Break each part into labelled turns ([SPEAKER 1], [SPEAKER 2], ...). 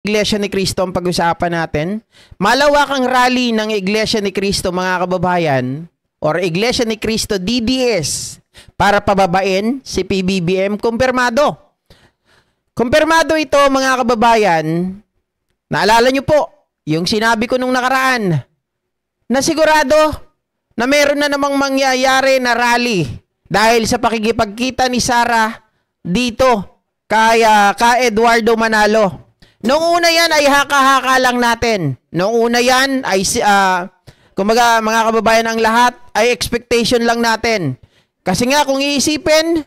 [SPEAKER 1] Iglesia ni Cristo ang pag-usapan natin. Malawakang rally ng Iglesia ni Cristo, mga kababayan, or Iglesia ni Cristo DDS para pababain si PBBM, kumpirmado. Kumpirmado ito, mga kababayan. Naalala nyo po, yung sinabi ko nung nakaraan, na sigurado na meron na namang mangyayari na rally dahil sa pakikipagkita ni Sara dito kay Eduardo Manalo. Noong una yan ay haka-haka lang natin. Noong una yan ay, kumbaga mga kababayan, ang lahat ay expectation lang natin. Kasi nga kung iisipin,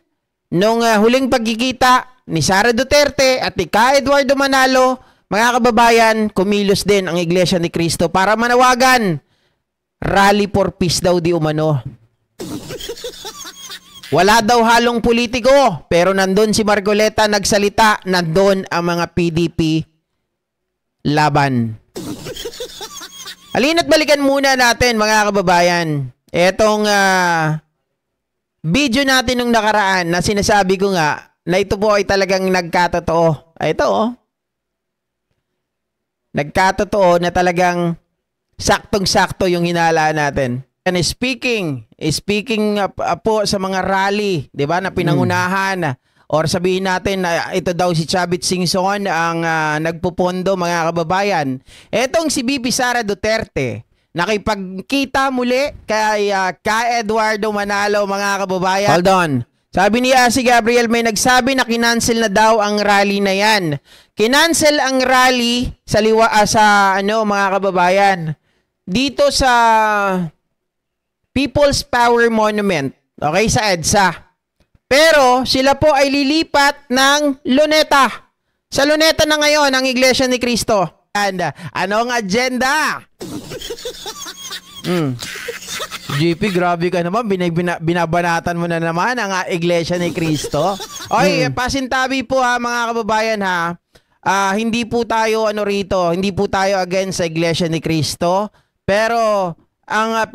[SPEAKER 1] nung huling pagkikita ni Sara Duterte at ni Eduardo Manalo, mga kababayan, kumilos din ang Iglesia ni Cristo para manawagan. Rally for peace daw di umano. Wala daw halong politiko, pero nandun si Marcoleta nagsalita, nandun ang mga PDP laban. Halina't balikan muna natin, mga kababayan, etong video natin nung nakaraan na sinasabi ko nga na ito po ay talagang nagkatotoo. Ito oh. Nagkatotoo na talagang saktong-sakto yung hinala natin. And speaking po sa mga rally, 'di ba, na pinangunahan or sabihin natin na ito daw si Chavit Singson ang nagpupondo, mga kababayan. Etong si BP Sara Duterte nakipagkita muli kay Eduardo Manalo, mga kababayan. Hold on. Sabi ni si Gabriel, may nagsabi na kinancel na daw ang rally na 'yan. Kinancel ang rally sa mga kababayan. Dito sa People's Power Monument, okay, sa EDSA. Pero sila po ay lilipat ng Luneta. Sa Luneta na ngayon ang Iglesia ni Cristo. And anong agenda? GP, grabe ka naman. Binabanatan mo na naman ang Iglesia ni Cristo. Okay, pasintabi po mga kababayan ha. Hindi po tayo hindi po tayo against sa Iglesia ni Cristo. Pero ang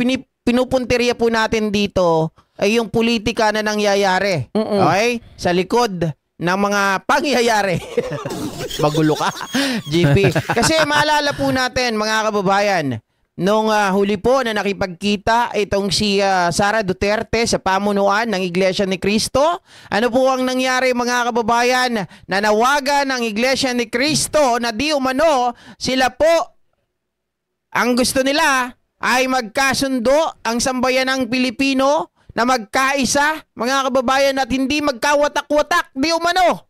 [SPEAKER 1] pinupunteriya po natin dito ay yung politika na nangyayari. Okay? Sa likod ng mga pangyayari. Magulo ka, GP. Kasi maalala po natin, mga kababayan, nung huli po na nakipagkita itong si Sara Duterte sa pamunuan ng Iglesia ni Cristo, ano po ang nangyari, mga kababayan? Nanawagan ng Iglesia ni Cristo na di umano sila po ang gusto nila ay magkasundo ang sambayanang Pilipino na magkaisa, mga kababayan, at hindi magkawatak-watak di umano.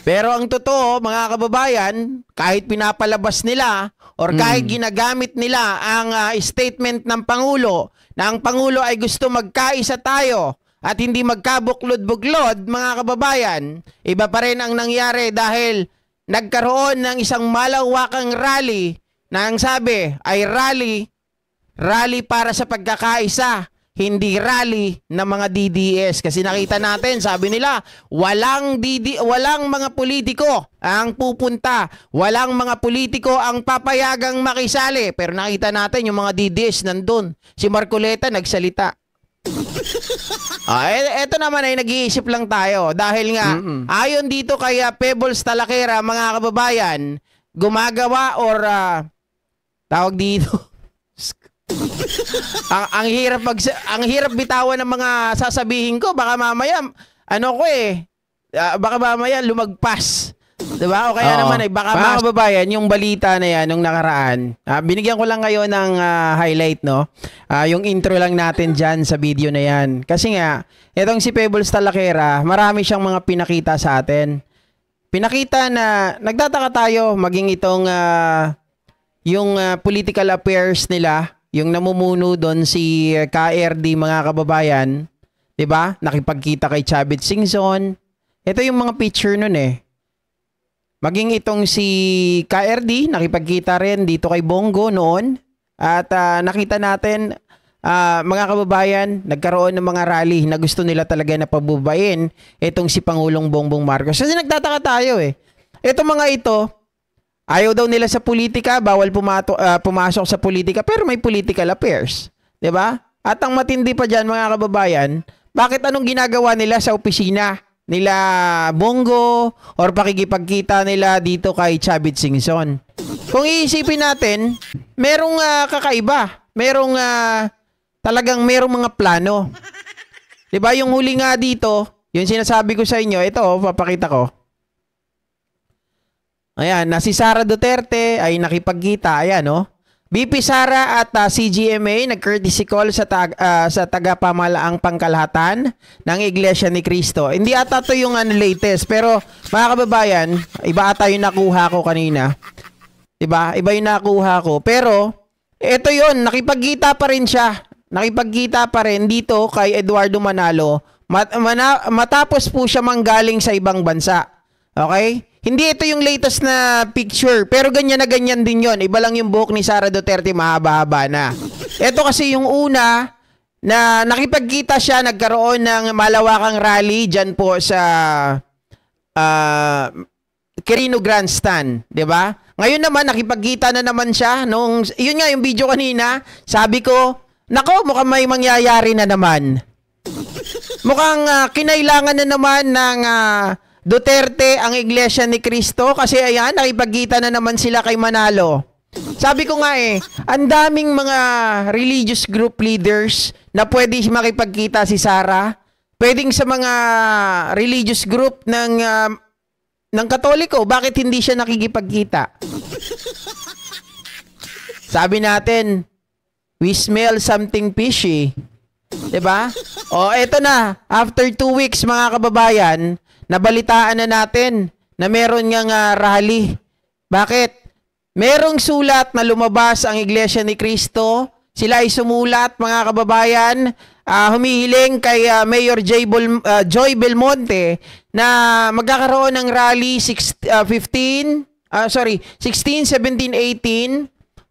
[SPEAKER 1] Pero ang totoo, mga kababayan, kahit pinapalabas nila or kahit ginagamit nila ang statement ng Pangulo na ang Pangulo ay gusto magkaisa tayo at hindi magkabuklod-buklod, mga kababayan, iba pa rin ang nangyari dahil nagkaroon ng isang malawakang rally na ang sabi ay rally para sa pagkakaisa, hindi rally ng mga DDS. Kasi nakita natin, sabi nila, walang mga politiko ang pupunta, walang mga politiko ang papayagang makisali. Pero nakita natin yung mga DDS nandun. Si Marcoleta nagsalita. Eto naman ay nag-iisip lang tayo dahil nga ayon dito kay Pebbles Talakera, mga kababayan, gumagawa or tawag dito ang hirap bitawan ng mga sasabihin ko, baka mamaya baka mamaya lumagpas. Diba? O kaya naman baka mga kababayan, yung balita na yan nung nakaraan, binigyan ko lang ngayon ng highlight, no? Yung intro lang natin dyan sa video na yan. Kasi nga, itong si Pebbles Talakera, marami siyang mga pinakita sa atin. Pinakita na nagtataka tayo, maging itong yung political affairs nila, yung namumuno doon si KRD, mga kababayan, diba? Nakipagkita kay Chavit Singson. Ito yung mga picture nun Maging itong si KRD, nakipagkita rin dito kay Bongo noon. At nakita natin, mga kababayan, nagkaroon ng mga rally na gusto nila talaga na pabubayin itong si Pangulong Bongbong Marcos. Kasi nagtataka tayo Itong mga ito, ayaw daw nila sa politika, bawal pumasok sa politika, pero may political affairs. Diba? At ang matindi pa dyan, mga kababayan, bakit anong ginagawa nila sa opisina? nila Bongo or pakikipagkita nila dito kay Chavit Singson. Kung iisipin natin, merong kakaiba. Merong talagang merong mga plano. 'Di ba yung huli nga dito, yung sinasabi ko sa inyo, ito papakita ko. Ayan, na si Sara Duterte ay nakipagkita, ayan BP Sara at CGMA nag-courtesy call sa tagapamalaang pangkalahatan ng Iglesia ni Cristo. Hindi ata to yung latest, pero mga kababayan, iba ata yung nakuha ko kanina. Diba? Iba yung nakuha ko. Pero, ito yun, nakipagkita pa rin siya. Nakipagkita pa rin dito kay Eduardo Manalo. Matapos po siya manggaling sa ibang bansa. Okay? Hindi ito yung latest na picture, pero ganyan na ganyan din yon. Iba lang yung buhok ni Sara Duterte, mahaba-haba na. Ito kasi yung una na nakipagkita siya, nagkaroon ng malawakang rally dyan po sa Quirino Grandstand, 'di ba? Ngayon naman nakipagkita na naman siya nung yun nga yung video kanina, sabi ko, nako, mukhang may mangyayari na naman. Mukhang kinailangan na naman ng Duterte ang Iglesia ni Cristo kasi ayan, nakipagkita na naman sila kay Manalo. Sabi ko nga ang daming mga religious group leaders na pwede makipagkita si Sara. Pwedeng sa mga religious group ng Katoliko, bakit hindi siya nakikipagkita? Sabi natin, we smell something fishy. 'Di ba? Eto na, after 2 weeks mga kababayan, nabalitaan na natin na meron ngang rally. Bakit? Merong sulat na lumabas ang Iglesia ni Cristo. Sila ay sumulat, mga kababayan, humihiling kay Mayor Joy Belmonte na magkakaroon ng rally 16, 17, 18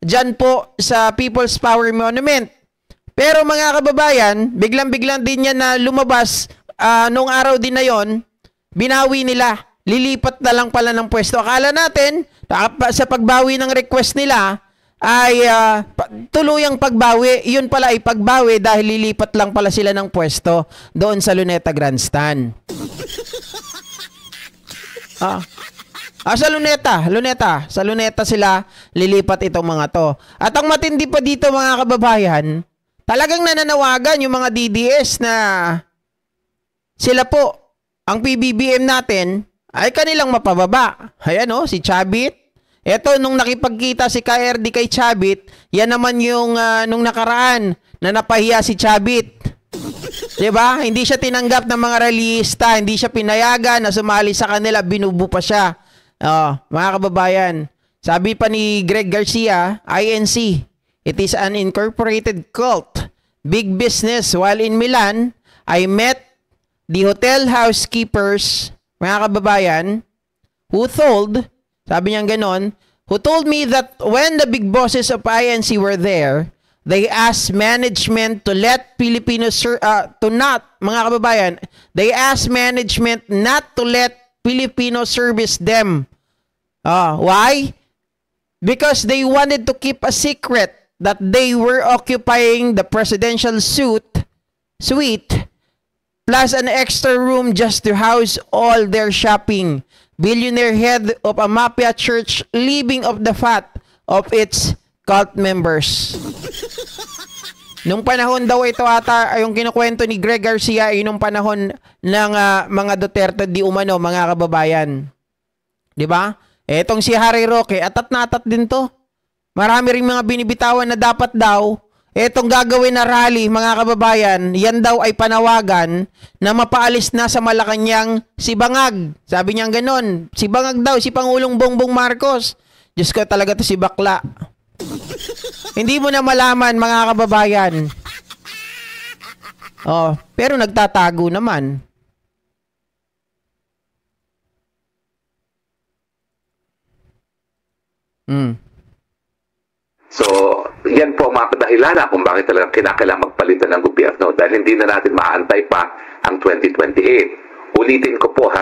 [SPEAKER 1] dyan po sa People's Power Monument. Pero mga kababayan, biglang-biglang din yan na lumabas nung araw din na yon. Binawi nila. Lilipat na lang pala ng pwesto. Akala natin, sa pagbawi ng request nila, ay tuluyang pagbawi. Yun pala ay pagbawi dahil lilipat lang pala sila ng pwesto doon sa Luneta Grandstand. Sa Luneta. Sa Luneta sila lilipat itong mga to. At ang matindi pa dito mga kababayan, talagang nananawagan yung mga DDS na sila po, ang PBBM natin ay kanilang mapababa. Ayan si Chavit. Eto, nung nakipagkita si KRD kay Chavit, yan naman yung nung nakaraan na napahiya si Chavit. Diba? Hindi siya tinanggap ng mga realista, hindi siya pinayagan na sumali sa kanila, binubu pa siya. Mga kababayan, sabi pa ni Greg Garcia, INC, it is an incorporated cult. Big business. While in Milan, I met the hotel housekeepers, mga kababayan, who told, sabi niya ganon, who told me that when the big bosses of INC were there, they asked management to let Filipinos, mga kababayan, they asked management not to let Filipinos service them. Why? Because they wanted to keep a secret that they were occupying the presidential suite, plus an extra room just to house all their shopping. Billionaire head of a mafia church living off the fat of its cult members. Nung panahon daw ito ata, yung kinukwento ni Greg Garcia ay nung panahon ng mga Duterte di umano, mga kababayan. 'Di ba? Etong si Harry Roque, atat na atat din to. Marami ring mga binibitawan na dapat daw etong gagawin na rally, mga kababayan, yan daw ay panawagan na mapaalis na sa Malacanang si Bangag. Sabi niya ganon, si Bangag daw, si Pangulong Bongbong Marcos. Diyos ko, talaga to si bakla. Hindi mo na malaman, mga kababayan. Pero nagtatago naman.
[SPEAKER 2] So, yan po ang mga kadahilan kung bakit talagang kinakailangan magpalitan ng gobyerno dahil hindi na natin maantay pa ang 2028. Ulitin ko po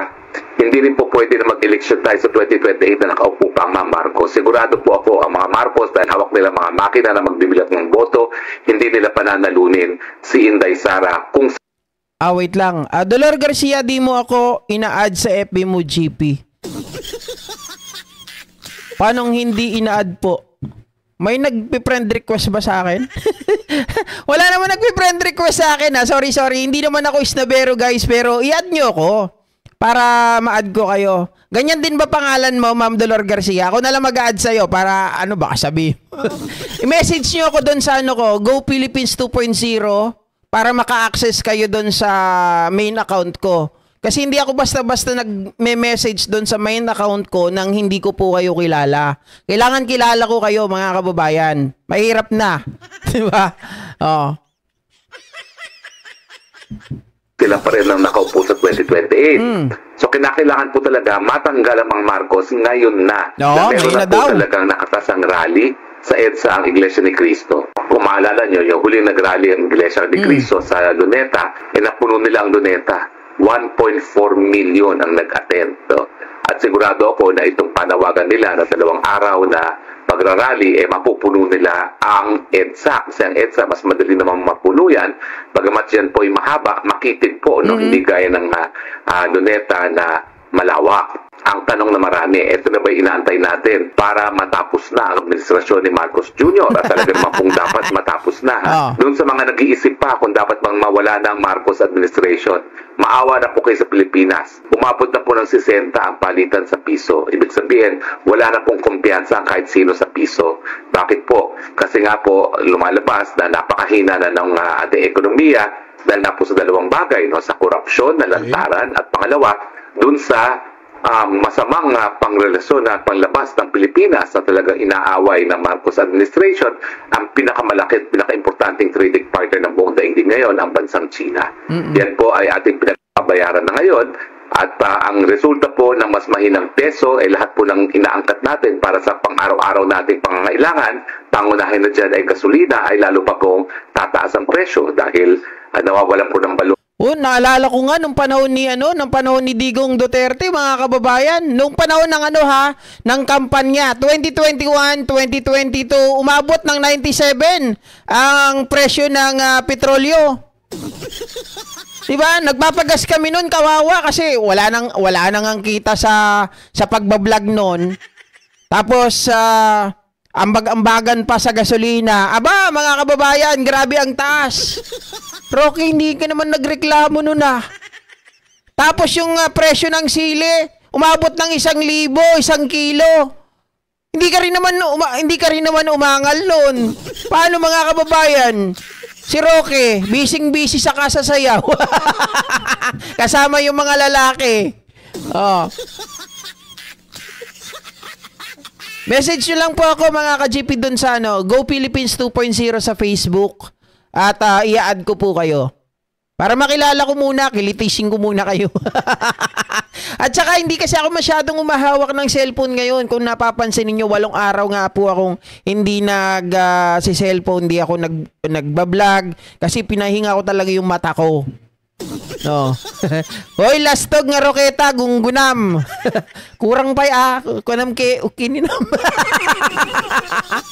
[SPEAKER 2] hindi rin po pwede na mag-election tayo sa 2028 na nakaupo pa ang mga Marcos. Sigurado po ako ang mga Marcos dahil hawak nila mga makina na magbibilat ng boto, hindi nila pananalunin si Inday Sara kung
[SPEAKER 1] Wait lang. Dolor Garcia, di mo ako ina-add sa FB mo, GP. Paano hindi ina-add po? May nagpi-friend request ba sa akin? Wala naman nagpi-friend request sa akin ha. Sorry. Hindi naman ako isnabero guys. Pero i-add nyo ako. Para ma-add ko kayo. Ganyan din ba pangalan mo, Ma'am Dolor Garcia? Ako na lang mag-add sa'yo para ano ba kasabi? I-message nyo ako doon sa ano ko, Go Philippines 2.0 para maka-access kayo doon sa main account ko. Kasi hindi ako basta-basta nag-message doon sa main account ko nang hindi ko po kayo kilala. Kailangan kilala ko kayo, mga kababayan. Mahirap na. Diba? Oh.
[SPEAKER 2] Sila pa rin ang nakaupo sa 2028. So kinakailangan po talaga matanggal ang mga Marcos ngayon na.
[SPEAKER 1] No,
[SPEAKER 2] meron na po talagang nakatasang rally sa EDSA ang Iglesia ni Cristo. Kung maalala nyo, yung huling nag-rally ang Iglesia ni Cristo sa Luneta, napuno nila ang Luneta. 1.4 million ang nag-attend. No? At sigurado ako na itong panawagan nila na 2 araw na pagrarally, mapupuno nila ang EDSA. Kasi ang EDSA, mas madali naman mapuno yan. Bagamat yan po ay mahaba, makitid po. No? Hindi gaya ng Luneta na malawak. Ang tanong na marami, ito na ba inaantay natin para matapos na ang administrasyon ni Marcos Jr. At talaga naman pong dapat matapos na. Doon sa mga nag-iisip pa kung dapat bang mawala na ang Marcos administration, maawa na po kayo sa Pilipinas. Umabot na po ng 60 ang palitan sa piso. Ibig sabihin, wala na pong kumpiyansa kahit sino sa piso. Bakit po? Kasi nga po lumalabas na napakahina na ng ating ekonomiya dahil na po sa 2 bagay, no? Sa korupsyon, nalantaran, at pangalawa, dun sa masamang pangrelasyon at panglabas ng Pilipinas na talagang inaaway ng Marcos administration, ang pinakamalaki at pinaka-importanting trading partner ng buong daigdig ngayon, ang bansang China. Yan po ay ating pinagbabayaran na ngayon. At ang resulta po ng mas mahinang peso ay lahat po ng inaangkat natin para sa pang-araw-araw nating pangangailangan. Pangunahin na dyan ay gasolina, ay lalo pa pong tataas ang presyo dahil nawawalan po ng balon.
[SPEAKER 1] Naalala ko nga nung panahon ni Digong Duterte, mga kababayan, nung panahon ng ng kampanya 2021, 2022, umabot ng 97 ang presyo ng petrolyo. Diba? Nagpapagas kami noon, kawawa kasi wala nang ang kita sa pagbablog noon. Tapos ambag-ambagan pa sa gasolina. Aba, mga kababayan, grabe ang taas. Rocky, hindi ka naman nagreklamo nun Tapos yung presyo ng sili, umabot ng 1,000, 1 kilo. Hindi ka rin naman umangal nun. Paano, mga kababayan? Si Rocky, busy sa kasasayaw. Kasama yung mga lalaki. Oh. Message nyo lang po ako, mga ka-GP, dun sa Go Philippines 2.0 sa Facebook. At i-add ko po kayo. Para makilala ko muna, kilitisin ko muna kayo. At saka hindi kasi ako masyadong umahawak ng cellphone ngayon. Kung napapansin niyo, 8 araw nga po akong hindi si cellphone, hindi ako nagbablog. Kasi pinahinga ko talaga yung mata ko. No. Hoy, lastog nga roketa, gunggunam. Kurang pa kunam ke ukininam.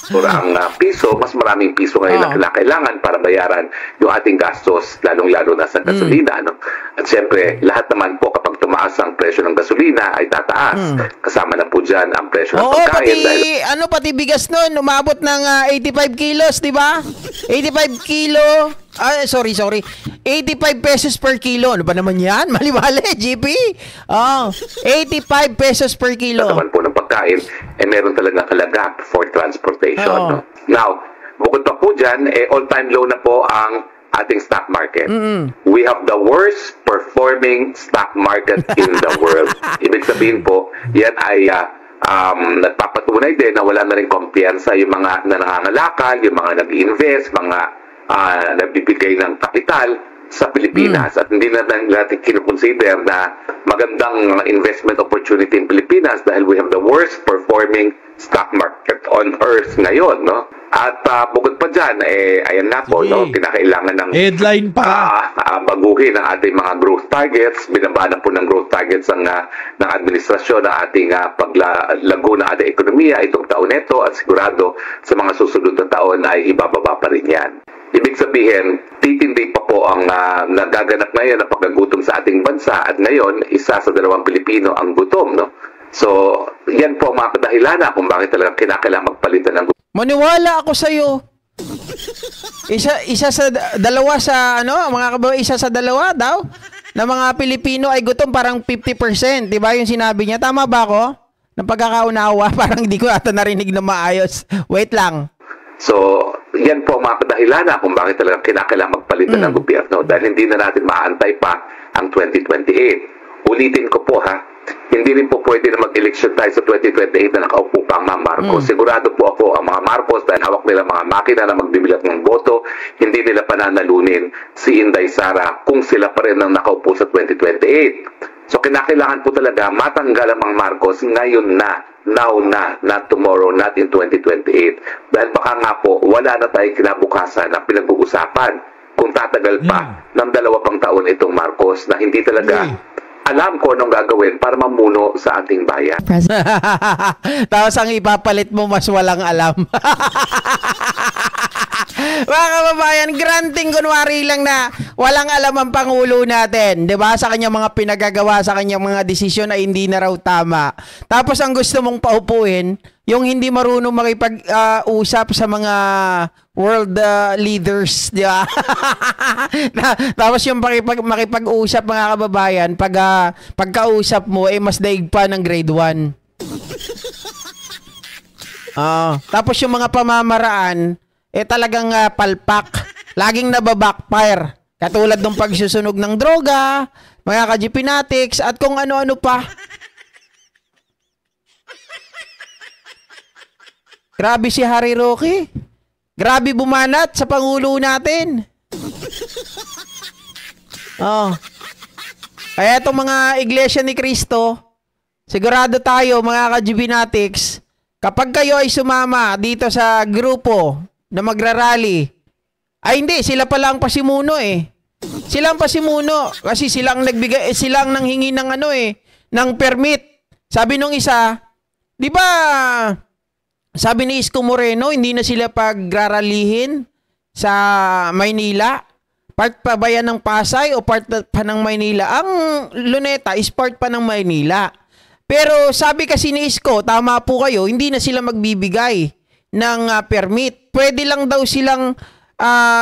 [SPEAKER 2] Ang piso, mas maraming piso ngayon na kailangan para bayaran yung ating gastos, lalong-lalo na sa gasolina. No? At siyempre, lahat naman po kapag tumaas ang presyo ng gasolina ay tataas. Kasama na po dyan ang presyo ng pagkain.
[SPEAKER 1] Pati bigas nun, umabot ng 85 kilos, di ba? 85 kilo. Sorry. 85 pesos per kilo. Ano ba naman yan? Mali-mali, GP. 85 pesos per kilo.
[SPEAKER 2] Naman po ng pagkain, meron talaga kalagap for transportation. No? Now, bukod pa po dyan, all-time low na po ang ating stock market. We have the worst performing stock market in the world. Ibig sabihin po, yan ay nagpapatunay din na wala na rin kumpiyansa yung mga nangangalakal, yung mga nag-invest, mga nagbibigay ng kapital sa Pilipinas. At hindi na natin kinukonsider na magandang investment opportunity in Pilipinas dahil we have the worst performing stock market on earth ngayon, no? At bukod pa dyan, ayan na po, no? Kinakailangan ng
[SPEAKER 3] headline pa.
[SPEAKER 2] Baguhin ang ating mga growth targets. Binabaan na po ng growth targets ng administrasyon ng ating paglago ng ating ekonomiya itong taon nito at sigurado sa mga susunod na taon ay ibababa pa rin yan. Ibig sabihin, titindi pa po ang nagaganap ngayon na pagkagutom sa ating bansa at ngayon, isa sa 2 Pilipino ang gutom, no? So, yan po ang mga kadahilan kung bakit talaga kinakailangan magpalitan ng gutom.
[SPEAKER 1] Maniwala ako sa iyo. Isa sa dalawa sa isa sa dalawa daw na mga Pilipino ay gutom, parang 50%, 'di ba? Yung sinabi niya, tama ba ako? Ng pagkakaunawa, parang hindi ko ata narinig na maayos. Wait lang.
[SPEAKER 2] So, yan po ang mga kadahilan kung bakit talaga kinakailangan magpalitan ng gobyerno dahil hindi na natin maantay pa ang 2028. Ulitin ko po hindi rin po pwede na mag-election tayo sa 2028 na nakaupo pa ang mga Marcos. Sigurado po ako ang mga Marcos dahil hawak nila mga makina na magbibilat ng boto, hindi nila pananalunin si Inday Sara kung sila pa rin ang nakaupo sa 2028. So kinakailangan po talaga matanggal ang mga Marcos ngayon na, now na, not tomorrow, not in 2028. Dahil baka nga po, wala na tayong kinabukasan na pinag-uusapan kung tatagal pa ng 2 pang taon itong Marcos na hindi talaga alam ko anong gagawin para mamuno sa ating bayan.
[SPEAKER 1] Tapos ang ipapalit mo, mas walang alam. Mga kababayan, granting kunwari lang na walang alam ang Pangulo natin, 'di ba? Sa kanyang mga pinagagawa, sa kanyang mga desisyon ay hindi na raw tama. Tapos ang gusto mong paupuin, yung hindi marunong makipag-usap sa mga world leaders, di ba? Tapos yung makipag-usap, mga kababayan, pagkausap mo, mas daig pa ng grade 1. Tapos yung mga pamamaraan, talagang palpak. Laging nababackfire. Katulad ng pagsusunog ng droga, mga ka-GPnatics, at kung ano-ano pa. Grabe si Harry Roque. Grabe bumanat sa Pangulo natin. Kaya itong mga Iglesia ni Cristo, sigurado tayo, mga ka-GPnatics, kapag kayo ay sumama dito sa grupo na magrarally, ay hindi, sila pala ang pasimuno Sila ang pasimuno kasi silang nagbigay, silang nanghingi ng ng permit. Sabi nung isa, 'di ba? Sabi ni Isko Moreno, hindi na sila pagraralihin sa Maynila. Part pa ba yan ng Pasay o part pa ng Maynila? Ang Luneta is part pa ng Maynila. Pero sabi kasi ni Isko, tama po kayo, hindi na sila magbibigay ng permit. Pwede lang daw silang,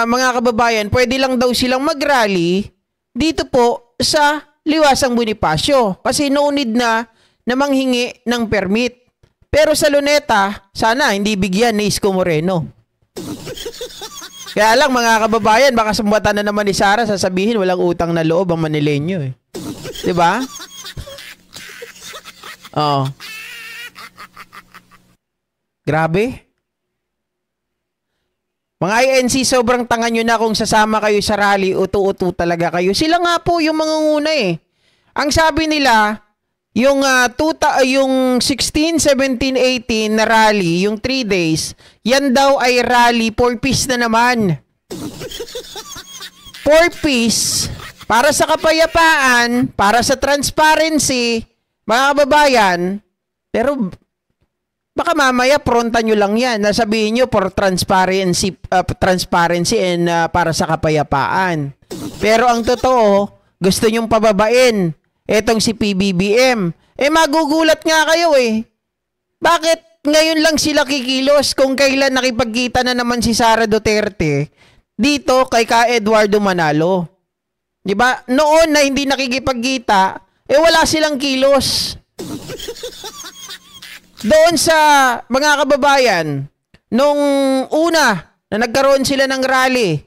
[SPEAKER 1] mga kababayan, pwede lang daw silang mag-rally dito po sa Liwasang Bonifacio. Kasi no need na manghingi ng permit. Pero sa Luneta, sana hindi bigyan ni Isko Moreno. Kaya lang, mga kababayan, baka sumbatan na naman ni Sara, sasabihin walang utang na loob ang Manileño 'Di ba? Grabe. Mga INC, sobrang tanga nyo na kung sasama kayo sa rally, utu-utu talaga kayo. Sila nga po yung mangunguna Ang sabi nila, yung 16, 17, 18 na rally, yung 3 days, yan daw ay rally for peace na naman. For peace, para sa kapayapaan, para sa transparency, mga kababayan, pero baka mamaya pronta nyo lang yan. Nasabihin nyo for transparency and para sa kapayapaan. Pero ang totoo, gusto nyong pababain etong si PBBM. Magugulat nga kayo Bakit ngayon lang sila kikilos kung kailan nakipagkita na naman si Sara Duterte dito kay Ka Eduardo Manalo? 'Di ba? Noon na hindi nakikipagkita, wala silang kilos. Doon sa mga kababayan, nung una na nagkaroon sila ng rally,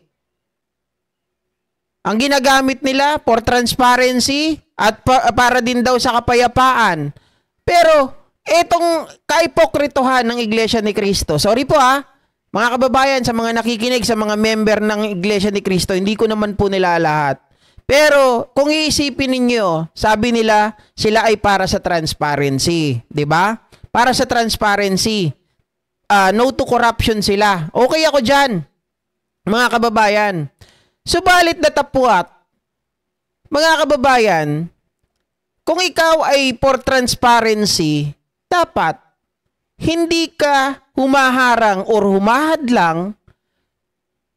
[SPEAKER 1] ang ginagamit nila for transparency at para din daw sa kapayapaan. Pero etong kaipokritohan ng Iglesia ni Cristo, sorry po mga kababayan, sa mga nakikinig, sa mga member ng Iglesia ni Cristo, hindi ko naman po nila lahat. Pero kung iisipin ninyo, sabi nila sila ay para sa transparency, 'di ba? Para sa transparency. No to corruption sila. Okay ako diyan, mga kababayan. Subalit datapwat, mga kababayan, kung ikaw ay for transparency, dapat hindi ka humaharang or humahadlang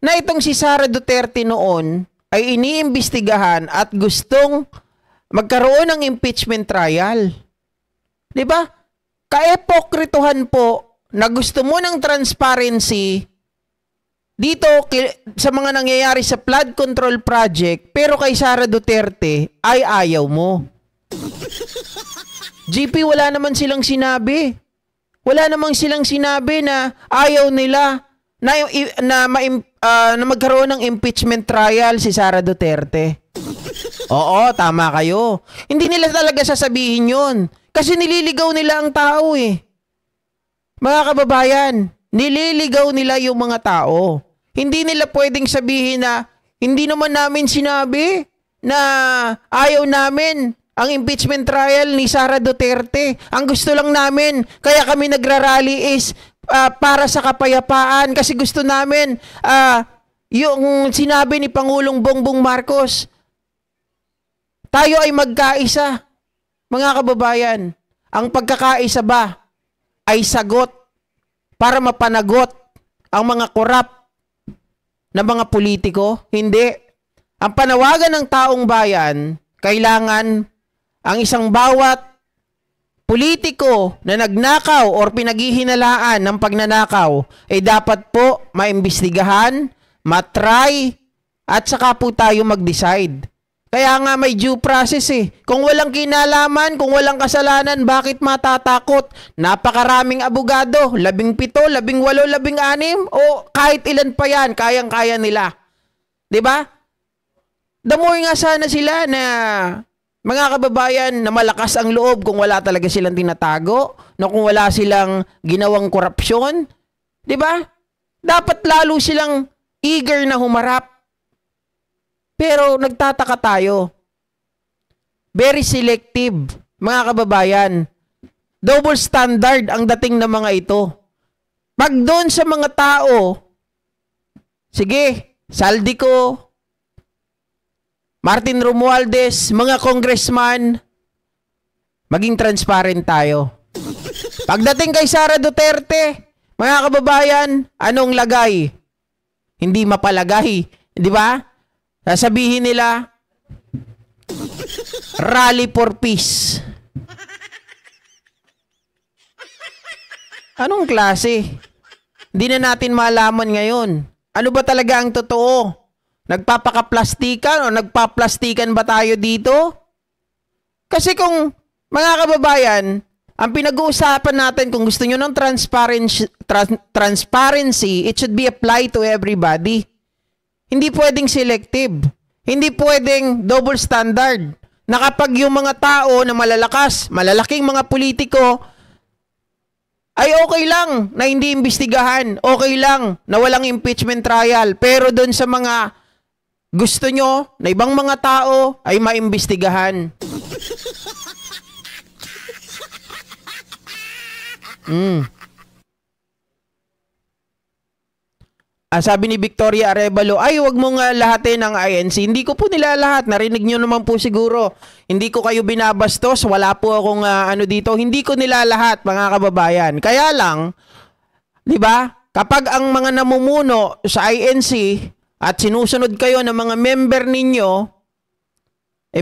[SPEAKER 1] na itong si Sara Duterte noon ay iniimbestigahan at gustong magkaroon ng impeachment trial. 'Di ba? Kaepokrituhan po na gusto mo ng transparency dito sa mga nangyayari sa flood control project, pero kay Sara Duterte ay ayaw mo. GP, wala naman silang sinabi. Wala namang silang sinabi na ayaw nila na magkaroon ng impeachment trial si Sara Duterte. Oo, tama kayo. Hindi nila talaga sasabihin yun. Kasi nililigaw nila ang tao eh. Mga kababayan, nililigaw nila yung mga tao. Hindi nila pwedeng sabihin na hindi naman namin sinabi na ayaw namin ang impeachment trial ni Sara Duterte. Ang gusto lang namin, kaya kami nagrarally is para sa kapayapaan kasi gusto namin yung sinabi ni Pangulong Bongbong Marcos, tayo ay magkaisa. Mga kababayan, ang pagkakaisa ba ay sagot para mapanagot ang mga korap na mga politiko? Hindi. Ang panawagan ng taong bayan, kailangan ang isang bawat politiko na nagnakaw or pinaghihinalaan ng pagnanakaw ay dapat po maimbestigahan, matry, at saka po tayo mag-decide. Kaya nga may due process eh. Kung walang kinalaman, kung walang kasalanan, bakit matatakot? Napakaraming abogado, 17, 18, 16, o kahit ilan pa yan, kayang-kaya nila. 'Di ba? The more nga sana sila na mga kababayan na malakas ang loob kung wala talaga silang tinatago, na kung wala silang ginawang korupsyon, 'di ba? Dapat lalo silang eager na humarap. Pero nagtataka tayo. Very selective, mga kababayan. Double standard ang dating ng mga ito. Pag doon sa mga tao, sige, Saldico, Martin Romualdez, mga congressman, maging transparent tayo. Pagdating kay Sara Duterte, mga kababayan, anong lagay? Hindi mapalagay, di ba? Sasabihin nila, rally for peace. Anong klase? Hindi na natin malaman ngayon. Ano ba talaga ang totoo? Nagpapakaplastikan o nagpaplastikan ba tayo dito? Kasi kung, mga kababayan, ang pinag-uusapan natin kung gusto nyo ng transparency, it should be applied to everybody. Hindi pwedeng selective. Hindi pwedeng double standard. Na kapag yung mga tao na malalakas, malalaking mga politiko, ay okay lang na hindi imbestigahan. Okay lang na walang impeachment trial. Pero doon sa mga gusto nyo na ibang mga tao ay maimbestigahan. Sabi ni Victoria Arevalo, ay wag mo nga lahatin ang INC. Hindi ko po nila lahat. Narinig nyo naman po siguro. Hindi ko kayo binabastos. Wala po akong dito. Hindi ko nila lahat, mga kababayan. Kaya lang, di ba? Kapag ang mga namumuno sa INC at sinusunod kayo ng mga member ninyo,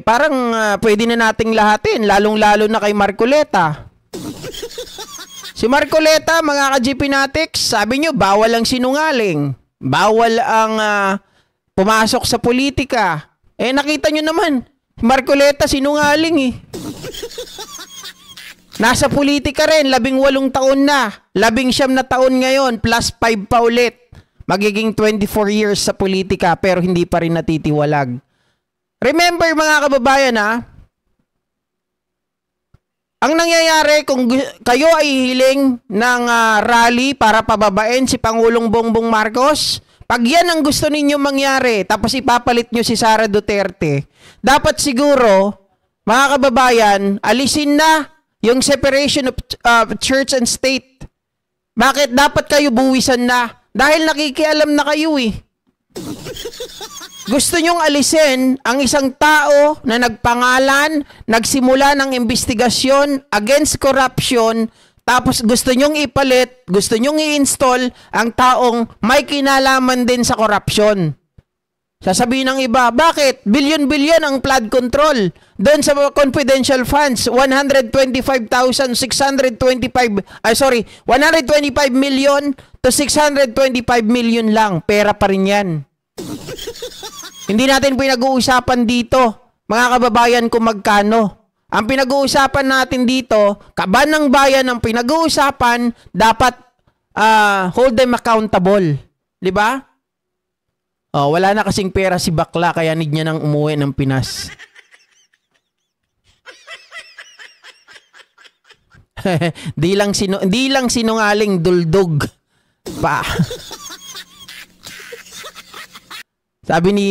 [SPEAKER 1] parang pwede na nating lahatin. Lalong-lalo na kay Marcoleta. Si Marcoleta, mga ka-GP Natics, sabi nyo, bawal ang sinungaling. Bawal ang pumasok sa politika. Nakita nyo naman, Marcoleta sinungaling eh. Nasa politika rin, 18 taon na. 19 na taon ngayon, plus 5 pa ulit. Magiging 24 years sa politika, pero hindi pa rin natitiwalag. Remember mga kababayan ang nangyayari kung kayo ay hiling ng rally para pababain si Pangulong Bongbong Marcos, pag yan ang gusto ninyo mangyari, tapos ipapalit nyo si Sara Duterte, dapat siguro, mga kababayan, alisin na yung separation of church and state. Bakit dapat kayo buwisan na? Dahil nakikialam na kayo eh. Gusto nyong alisin ang isang tao na nagpangalan, nagsimula ng investigasyon against corruption, Tapos gusto nyong ipalit, gusto nyong i-install ang taong may kinalaman din sa korupsyon. Sasabihin ng iba, bakit? Bilyon-bilyon ang flood control. Doon sa mga confidential funds, 125 million to 625 million lang. Pera pa rin yan. Hindi natin pinag-uusapan dito, mga kababayan, kung magkano. Ang pinag-uusapan natin dito, kaban ng bayan ang pinag-uusapan, dapat hold them accountable. Di ba? Oh, wala na kasing pera si bakla kaya need niya nang umuwi ng Pinas. di lang sinungaling, duldog pa. Sabi ni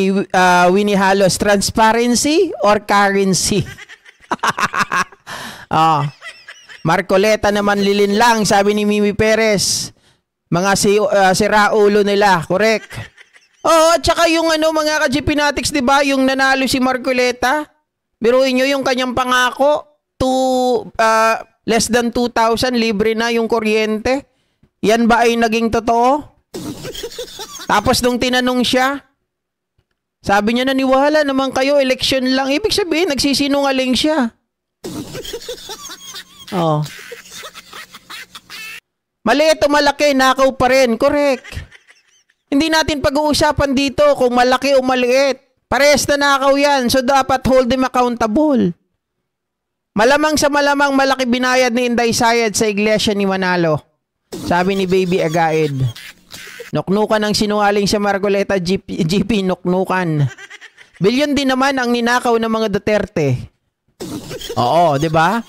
[SPEAKER 1] Winnie Halos, transparency or currency? Oh. Marcoleta naman lilinlang, sabi ni Mimi Perez. Mga siraulo nila, correct. Oh, at saka yung mga ka-GP Natics, 'di ba? Yung nanalo si Marcoleta. Biruin niyo yung kanyang pangako to less than 2,000 libre na yung kuryente. Yan ba ay naging totoo? Tapos nung tinanong siya, sabi niya, naniwala naman kayo, election lang. Ibig sabihin, nagsisinungaling siya. Oh. Maliit o malaki, nakaw pa rin. Correct. Hindi natin pag-uusapan dito kung malaki o maliit. Parehas na nakaw yan. So, dapat hold them accountable. Malamang sa malamang malaki binayad ni Inday Sayad sa iglesia ni Manalo. Sabi ni Baby Agaid. Nuknukan ang sinungaling sa Marcoleta GP, nuknukan. Bilyon din naman ang ninakaw ng mga Duterte. Oo, 'di ba?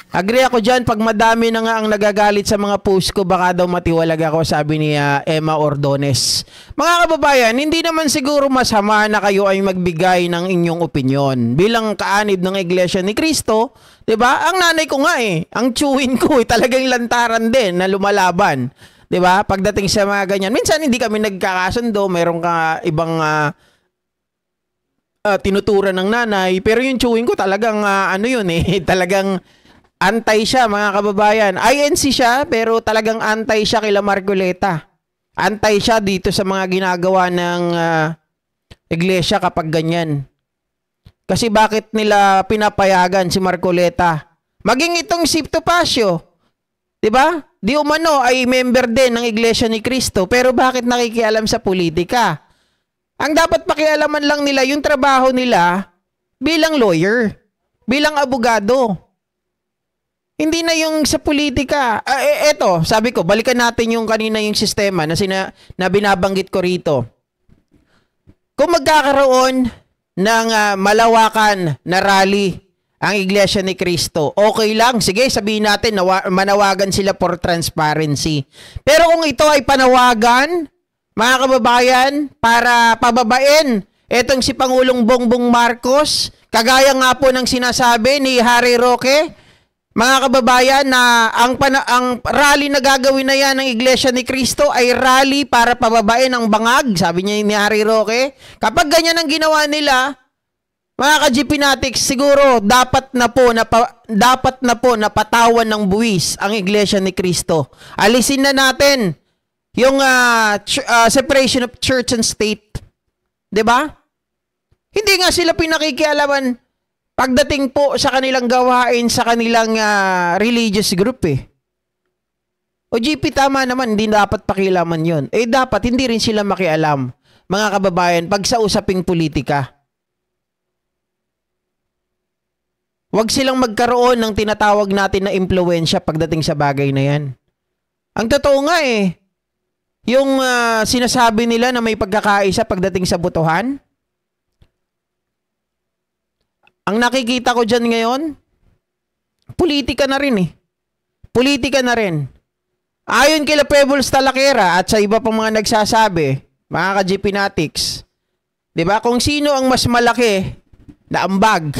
[SPEAKER 1] Agree ako dyan, pag madami na nga ang nagagalit sa mga post ko, baka daw matiwalag ako, sabi ni Emma Ordones. Mga kababayan, hindi naman siguro masama na kayo ay magbigay ng inyong opinyon. Bilang kaanib ng Iglesia ni Cristo, 'di ba? Ang nanay ko nga ang tsuhin ko talagang lantaran din na lumalaban. 'Di ba? Pagdating sa mga ganyan, minsan hindi kami nagkakasundo, mayroong ka ibang tinuturan ng nanay, pero yung tsuhin ko talagang talagang antay siya, mga kababayan. INC siya, pero talagang antay siya kila Marcoleta. Antay siya dito sa mga ginagawa ng iglesia kapag ganyan. Kasi bakit nila pinapayagan si Marcoleta? Maging itong si Topacio, 'di ba? Di umano ay member din ng Iglesia ni Cristo, pero bakit nakikialam sa politika? Ang dapat pakialaman lang nila yung trabaho nila bilang lawyer, bilang abogado. Hindi na yung sa politika. Eto, sabi ko, balikan natin yung kanina yung sistema na binabanggit ko rito. Kung magkakaroon ng malawakan na rally ang Iglesia ni Cristo, okay lang. Sige, sabihin natin, manawagan sila for transparency. Pero kung ito ay panawagan, mga kababayan, para pababain etong si Pangulong Bongbong Marcos, kagaya nga po ng sinasabi ni Harry Roque, mga kababayan, na ang rally na gagawin na yan ng Iglesia ni Cristo ay rally para pababain ang bangag, sabi niya ni Harry Roque. Kapag ganyan ang ginawa nila, mga ka-GP Natics, siguro dapat na po napatawan ng buwis ang Iglesia ni Cristo. Alisin na natin yung separation of church and state. 'Di ba? Hindi nga sila pinakikialaman pagdating po sa kanilang gawain sa kanilang religious group O GP, tama naman, hindi dapat pakialaman yun. Dapat hindi rin sila makialam, mga kababayan, pag sa usaping politika. Huwag silang magkaroon ng tinatawag natin na impluwensya pagdating sa bagay na yan. Ang totoo nga yung sinasabi nila na may pagkakaisa pagdating sa botohan, ang nakikita ko dyan ngayon, politika na rin Politika na rin. Ayon kila Pebbles Talakera at sa iba pang mga nagsasabi, mga ka-GP Natics, 'di ba, kung sino ang mas malaki na ambag.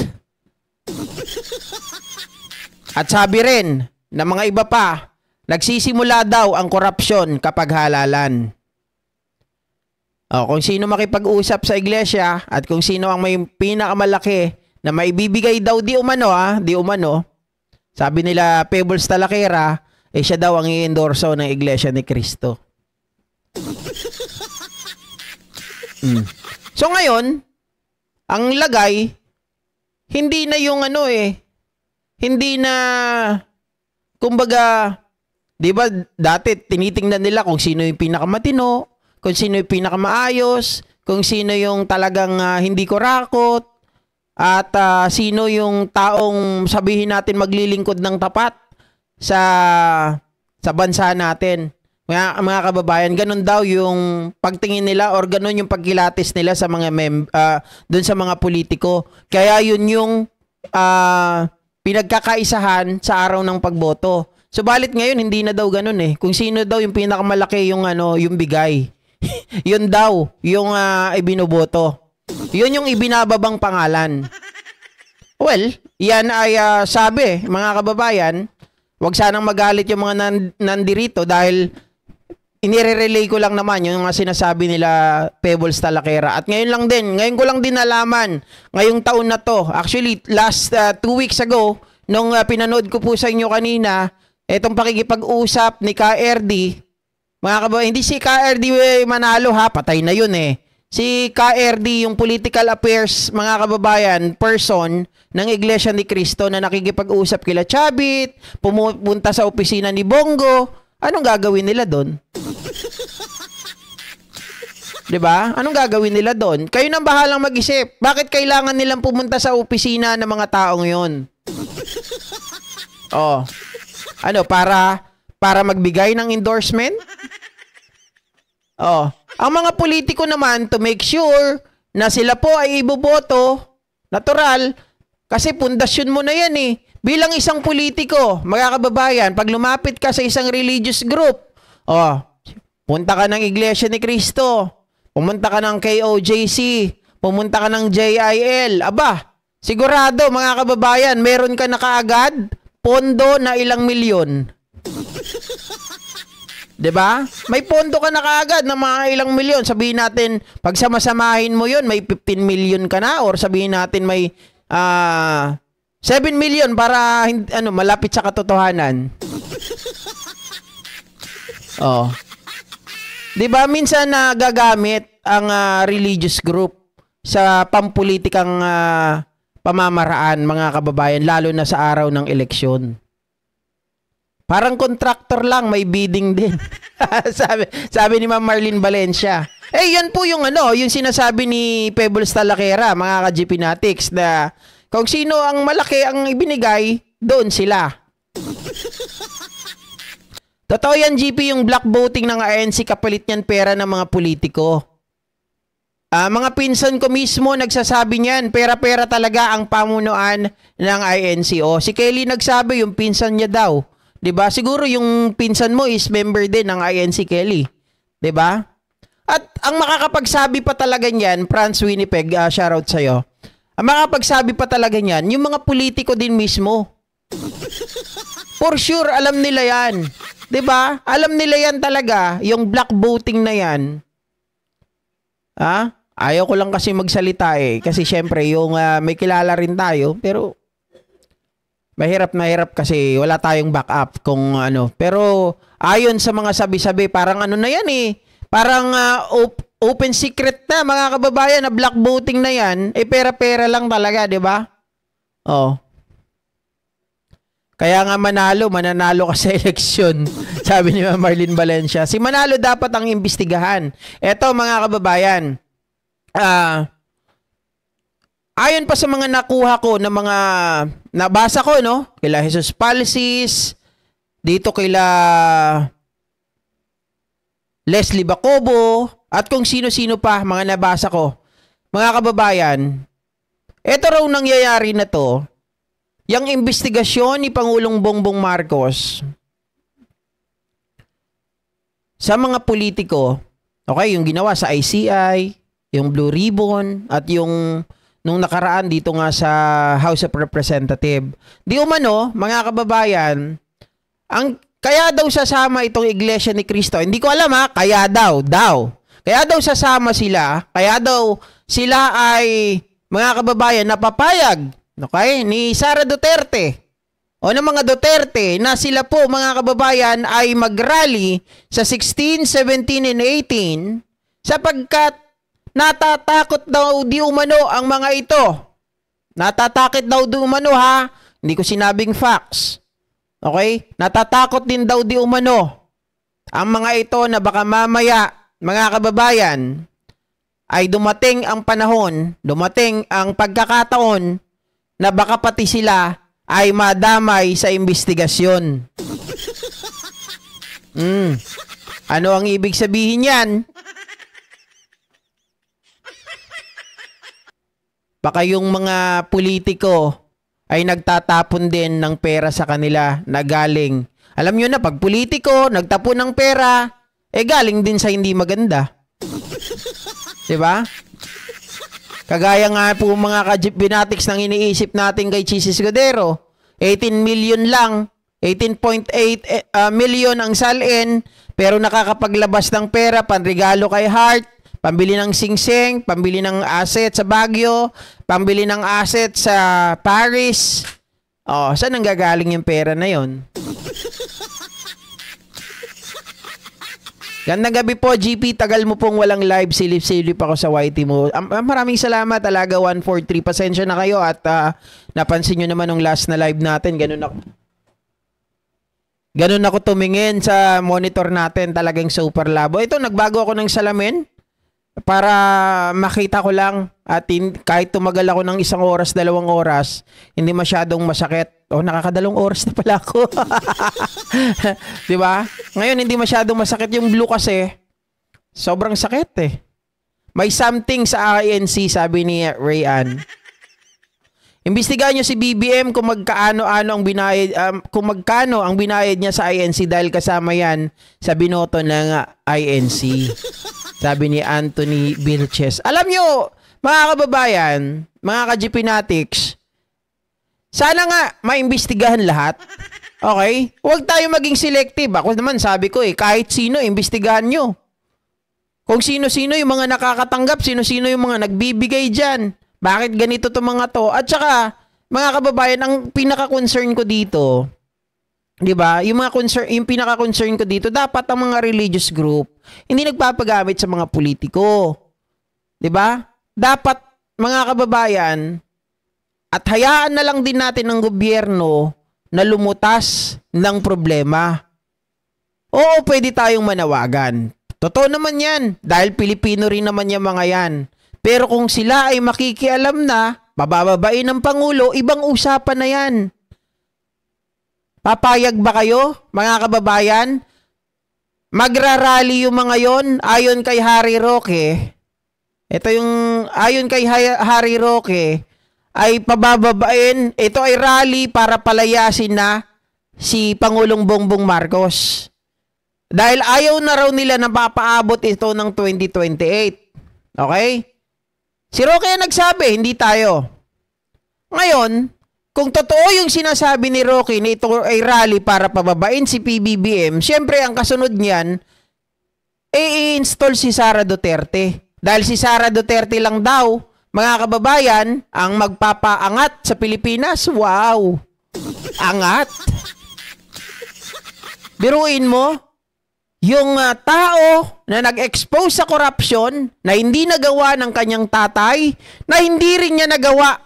[SPEAKER 1] At sabi rin na mga iba pa, nagsisimula daw ang korupsyon kapag halalan. Kung sino makipag-usap sa iglesia at kung sino ang may pinakamalaki na maibibigay daw di umano, Sabi nila, Pebbles Talakera, siya daw ang i-endorso ng Iglesia ni Cristo. So ngayon, ang lagay, hindi na yung hindi na, kumbaga, di ba dati tinitingnan nila kung sino yung pinakamatino, kung sino yung pinakamaayos, kung sino yung talagang hindi kurakot, at sino yung taong sabihin natin maglilingkod ng tapat sa bansa natin. Mga kababayan, ganun daw yung pagtingin nila or ganun yung pagkilatis nila sa mga dun sa mga politiko. Kaya yun yung pinagkakaisahan sa araw ng pagboto. Subalit ngayon hindi na daw ganun eh. Kung sino daw yung pinakamalaki yung yung bigay. Yun daw yung ibinoboto. Yun yung ibinababang pangalan. Well, yan ay sabi, mga kababayan, wag sanang magalit yung mga nandirito dahil inire-relay ko lang naman yung mga sinasabi nila Pebbles Talakera. At ngayon ko lang din nalaman, ngayong taon na to. Actually, last 2 weeks ago, nung pinanood ko po sa inyo kanina, etong pakikipag-usap ni KRD, mga kababayan, hindi si KRD Manalo ha, patay na yun eh. Si KRD, yung political affairs, mga kababayan, person ng Iglesia ni Cristo na nakikipag-usap kila Chavit, pumunta sa opisina ni Bongo. Anong gagawin nila doon? 'Di ba? Anong gagawin nila doon? Kayo nang bahalang mag-isip. Bakit kailangan nilang pumunta sa opisina ng mga taong 'yon? Oh. Ano, para magbigay ng endorsement? Oh. Ang mga politiko naman, to make sure na sila po ay iboboto, natural, kasi pundasyon mo na yan eh. Bilang isang politiko, mga kababayan, pag lumapit ka sa isang religious group, punta ka ng Iglesia ni Cristo, pumunta ka ng KOJC, pumunta ka ng JIL, sigurado mga kababayan, meron ka na kaagad pondo na ilang milyon. 'Di ba? May pondo ka na kaagad na mga ilang milyon. Sabihin natin, pag samasamahin mo 'yon, may 15 million ka na, or sabihin natin may 7 million para malapit sa katotohanan. Oh. 'Di ba minsan nagagamit ang religious group sa pampulitikang pamamaraan, mga kababayan, lalo na sa araw ng eleksyon. Parang contractor lang, may bidding din. sabi ni Ma'am Marlene Valencia. Yan po yung yung sinasabi ni Pebbles Talakera, mga ka-GP Natics, na kung sino ang malaki ang ibinigay, doon sila. Totoo yan, GP, yung black voting ng INC, kapalit niyan pera ng mga politiko. Mga pinsan ko mismo nagsasabi niyan, pera-pera talaga ang pamunuan ng INC. Si Kelly nagsabi, yung pinsan niya daw. 'Di ba? Siguro yung pinsan mo is member din ng INC, Kelly. 'Di ba? At ang makakapagsabi pa talaga niyan, Franz Winnipeg, shoutout sa iyo. Ang makakapagsabi pa talaga niyan, yung mga politiko din mismo. For sure, alam nila 'yan. 'Di ba? Alam nila 'yan talaga, yung black voting na 'yan. Ayaw ko lang kasi magsalita kasi syempre yung may kilala rin tayo, pero mahirap kasi wala tayong backup kung Pero ayon sa mga sabi-sabi, parang na yan parang open secret na, mga kababayan, na black voting na yan, pera-pera lang talaga, di ba? Kaya nga mananalo ka sa eleksyon, sabi ni Marlene Valencia. Si Manalo dapat ang imbestigahan. Eto, mga kababayan, ayon pa sa mga nakuha ko na mga nabasa ko, kila Jesus Palsis, dito kila Leslie Bacobo, at kung sino-sino pa, mga nabasa ko. Mga kababayan, eto raw nangyayari na to, yung investigasyon ni Pangulong Bongbong Marcos sa mga politiko, yung ginawa sa ICI, yung Blue Ribbon, at yung nung nakaraan dito nga sa House of Representatives. Di umano, mga kababayan, kaya daw sasama itong Iglesia ni Cristo. Hindi ko alam kaya daw. Kaya daw sasama sila, kaya daw sila ay, mga kababayan, napapayag, ni Sara Duterte o ng mga Duterte na sila po mga kababayan ay mag-rally sa 16, 17, and 18 sapagkat natatakot daw di umano ang mga ito. Natatakot daw di umano ha. Hindi ko sinabing facts. Okay? Natatakot din daw di umano ang mga ito na baka mamaya mga kababayan ay dumating ang panahon, dumating ang pagkakataon na baka pati sila ay madamay sa investigasyon. Ano ang ibig sabihin yan? Baka yung mga politiko ay nagtatapon din ng pera sa kanila na galing. Alam nyo na, pag politiko, nagtapon ng pera, galing din sa hindi maganda. Diba? Kagaya nga po mga ka-binatics nang iniisip natin kay Chis Escudero. 18 million lang. 18.8 million ang salin. Pero nakakapaglabas ng pera, panregalo kay Heart, pambili ng singsing, pambili ng asset sa Baguio, pambili ng asset sa Paris. Saan ang gagaling yung pera na yon? Gandang gabi po, GP. Tagal mo pong walang live. Silip-silip ako sa YT mo. Maraming salamat, Alaga 143. Pasensya na kayo at napansin nyo naman nung last na live natin. Ganun ako tumingin sa monitor natin. Talagang super labo. Ito, nagbago ako ng salamin para makita ko lang. At kahit tumagal ako ng 1 oras, 2 oras, hindi masyadong masakit. Nakakadalong oras na pala ako. Diba? Ngayon, hindi masyadong masakit yung blue kasi. Sobrang sakit eh. May something sa INC, sabi ni Rayan. Imbestigahan nyo si BBM kung magkano ang binayad, kung magkano ang binayad niya sa INC dahil kasama yan sa binoto ng INC. Sabi ni Anthony Vilches. Alam nyo, mga kababayan, mga ka-GPnatics, sana nga maimbestigahan lahat. Okay? Huwag tayo maging selective. Ako naman sabi ko kahit sino, imbestigahan nyo. Kung sino-sino yung mga nakakatanggap, sino-sino yung mga nagbibigay dyan. Bakit ganito to mga to? At saka, mga kababayan, ang pinaka-concern ko dito, di ba? Yung pinaka-concern ko dito, dapat ang mga religious group hindi nagpapagamit sa mga politiko. Di ba? Dapat, mga kababayan, at hayaan na lang din natin ng gobyerno na lumutas ng problema. Oo, pwede tayong manawagan. Totoo naman yan, dahil Pilipino rin naman yung mga yan. Pero kung sila ay makikialam na, mabababain ng Pangulo, ibang usapan na yan. Papayag ba kayo, mga kababayan? Magrarally yung mga yon ayon kay Harry Roque. Ito yung ayon kay Harry Roque ay pabababain. Ito ay rally para palayasin na si Pangulong Bongbong Marcos. Dahil ayaw na raw nila na papaabot ito ng 2028. Okay? Si Roque nagsabi, hindi tayo. Ngayon, kung totoo yung sinasabi ni Roque na ito ay rally para pababain si PBBM, syempre ang kasunod niyan, i-install si Sara Duterte. Dahil si Sara Duterte lang daw, mga kababayan, ang magpapaangat sa Pilipinas. Wow! Angat! Biruin mo, yung tao na nag-expose sa corruption, na hindi nagawa ng kanyang tatay, na hindi rin niya nagawa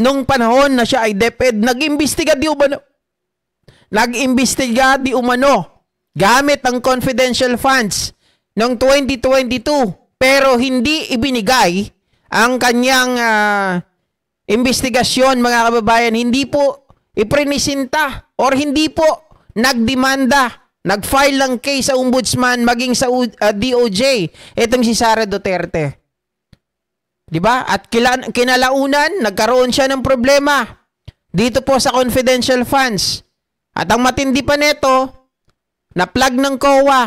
[SPEAKER 1] nung panahon na siya ay DepEd, nag-imbestiga di umano. Nag-imbestiga di umano gamit ang confidential funds noong 2022, pero hindi ibinigay ang kanyang investigasyon, mga kababayan. Hindi po iprinisinta or hindi po nagdemanda, nag-file ng case sa ombudsman maging sa DOJ itong si Sara Duterte. 'Di ba? At kinalaunan nagkaroon siya ng problema dito po sa confidential funds. At ang matindi pa nito, na-plug ng COA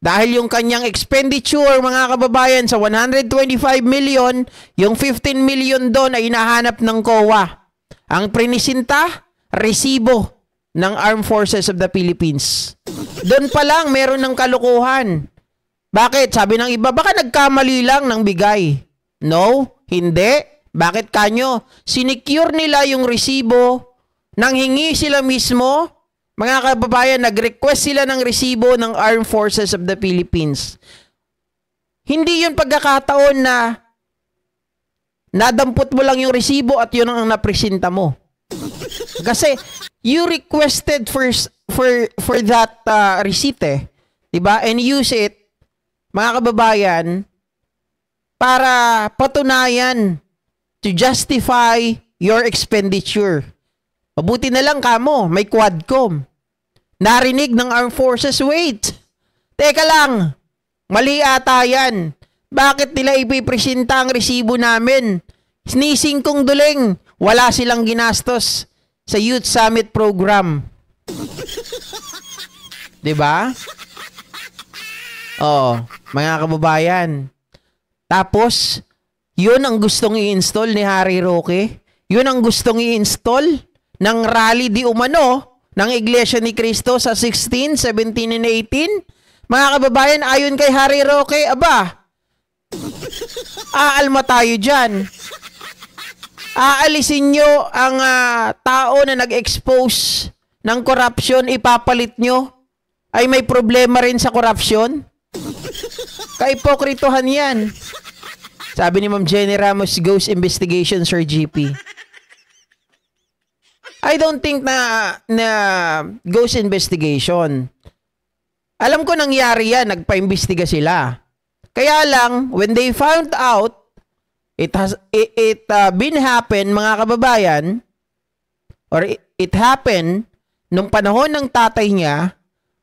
[SPEAKER 1] dahil yung kanyang expenditure, mga kababayan, sa 125 million, yung 15 million doon ay hinahanap ng COA. Ang prinisinta, resibo ng Armed Forces of the Philippines. Doon pa lang meron ng kalukuhan. Bakit? Sabi ng iba, baka nagkamali lang ng bigay. No, hindi. Bakit kanyo? Sinecure nila yung resibo nanghingi sila mismo, mga kababayan, nag-request sila ng resibo ng Armed Forces of the Philippines. Hindi yun pagkakataon na nadampot mo lang yung resibo at yun ang napresenta mo. Kasi you requested for that receipt eh. Diba? And use it, mga kababayan, para patunayan to justify your expenditure. Mabuti na lang kamo, may Quadcom. Narinig ng Armed Forces, wait, teka lang, mali ata yan. Bakit nila ipipresenta ang resibo namin? Snising kong duling, wala silang ginastos sa Youth Summit program. Diba? Oh, mga kababayan. Tapos, yun ang gustong i-install ni Harry Roque. Yun ang gustong i-install ng rally di umano ng Iglesia ni Cristo sa 16, 17, and 18. Mga kababayan, ayon kay Harry Roque, aba, aalma tayo dyan. Aalisin nyo ang tao na nag-expose ng corruption, ipapalit nyo, ay may problema rin sa corruption. Kaipokritohan yan. Sabi ni Ma'am Jenny Ramos, ghost investigation, Sir GP. I don't think na ghost investigation. Alam ko nangyari yan, nagpa-imbestiga sila. Kaya lang, when they found out, it been happen, mga kababayan, or it happened nung panahon ng tatay niya,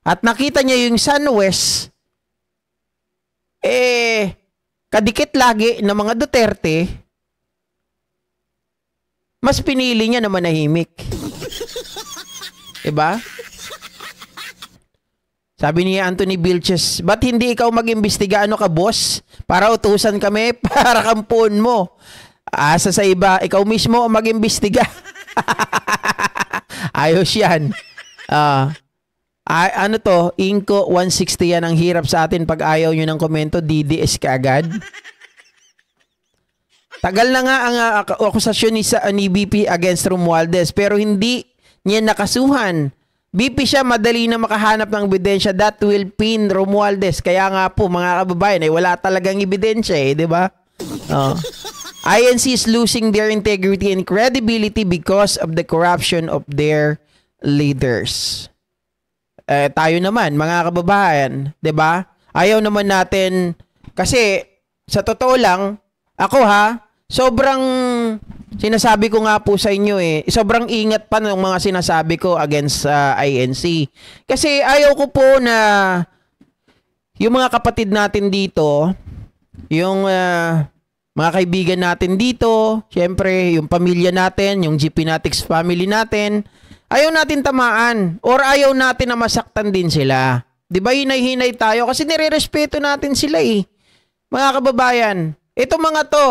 [SPEAKER 1] at nakita niya yung SunWest, kadikit lagi ng mga Duterte, mas pinili niya na manahimik. Diba? Sabi ni Anthony Vilches, ba't hindi ikaw mag-imbestiga? Ano ka, boss? Para utusan kami, para kampon mo. Asa sa iba, ikaw mismo mag-imbestiga. Ayos yan. Ano to, Inko 160 yan, ang hirap sa atin pag ayaw nyo ng komento, DDS ka agad. Tagal na nga ang akusasyon ni BP against Romualdez, pero hindi niya nakasuhan. BP siya, madali na makahanap ng ebidensya that will pin Romualdez. Kaya nga po, mga kababayan, wala talagang ebidensya di ba? INC is losing their integrity and credibility because of the corruption of their leaders. Tayo naman, mga kababayan, 'di ba? Ayaw naman natin kasi sa totoo lang, ako sobrang sinasabi ko nga po sa inyo sobrang ingat pa ng mga sinasabi ko against INC. Kasi ayaw ko po na yung mga kapatid natin dito, yung mga kaibigan natin dito, syempre yung pamilya natin, yung GPnatics family natin, ayaw natin tamaan or ayaw natin na masaktan din sila. 'Di ba? Hinay-hinay tayo kasi nirerespeto natin sila Mga kababayan, ito mga to,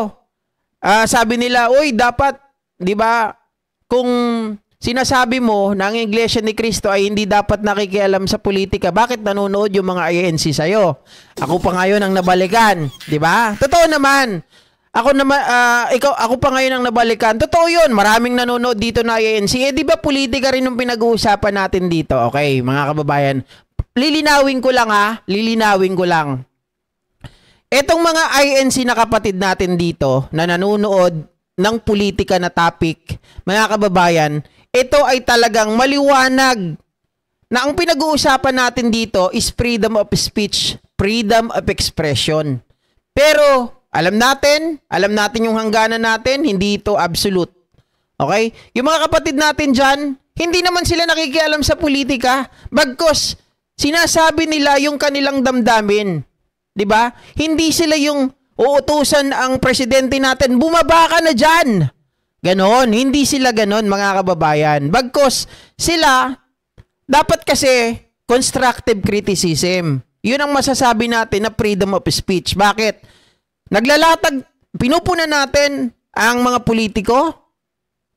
[SPEAKER 1] sabi nila, uy, dapat, 'di ba, kung sinasabi mo na ang Iglesia ni Cristo ay hindi dapat nakikialam sa politika, bakit nanonood yung mga INC sa'yo? Ako pa ngayon ang nabalikan, 'di ba? Totoo naman. Ako naman, ako pa ngayon ang nabalikan. Totoo yun, maraming nanonood dito na INC. Di ba politika rin yung pinag-uusapan natin dito? Okay, mga kababayan. Lilinawin ko lang lilinawin ko lang. Etong mga INC na kapatid natin dito na nanonood ng politika na topic, mga kababayan, ito ay talagang maliwanag na ang pinag-uusapan natin dito is freedom of speech, freedom of expression. Pero alam natin yung hangganan natin, hindi ito absolute. Okay? Yung mga kapatid natin dyan, hindi naman sila nakikialam sa politika. Bagkus, sinasabi nila yung kanilang damdamin. 'Di ba? Hindi sila yung uutusan ang presidente natin, bumaba ka na dyan. Ganon. Hindi sila ganon, mga kababayan. Bagkus, sila, dapat kasi constructive criticism. Yun ang masasabi natin na freedom of speech. Bakit? Naglalatag, pinupuna natin ang mga politiko,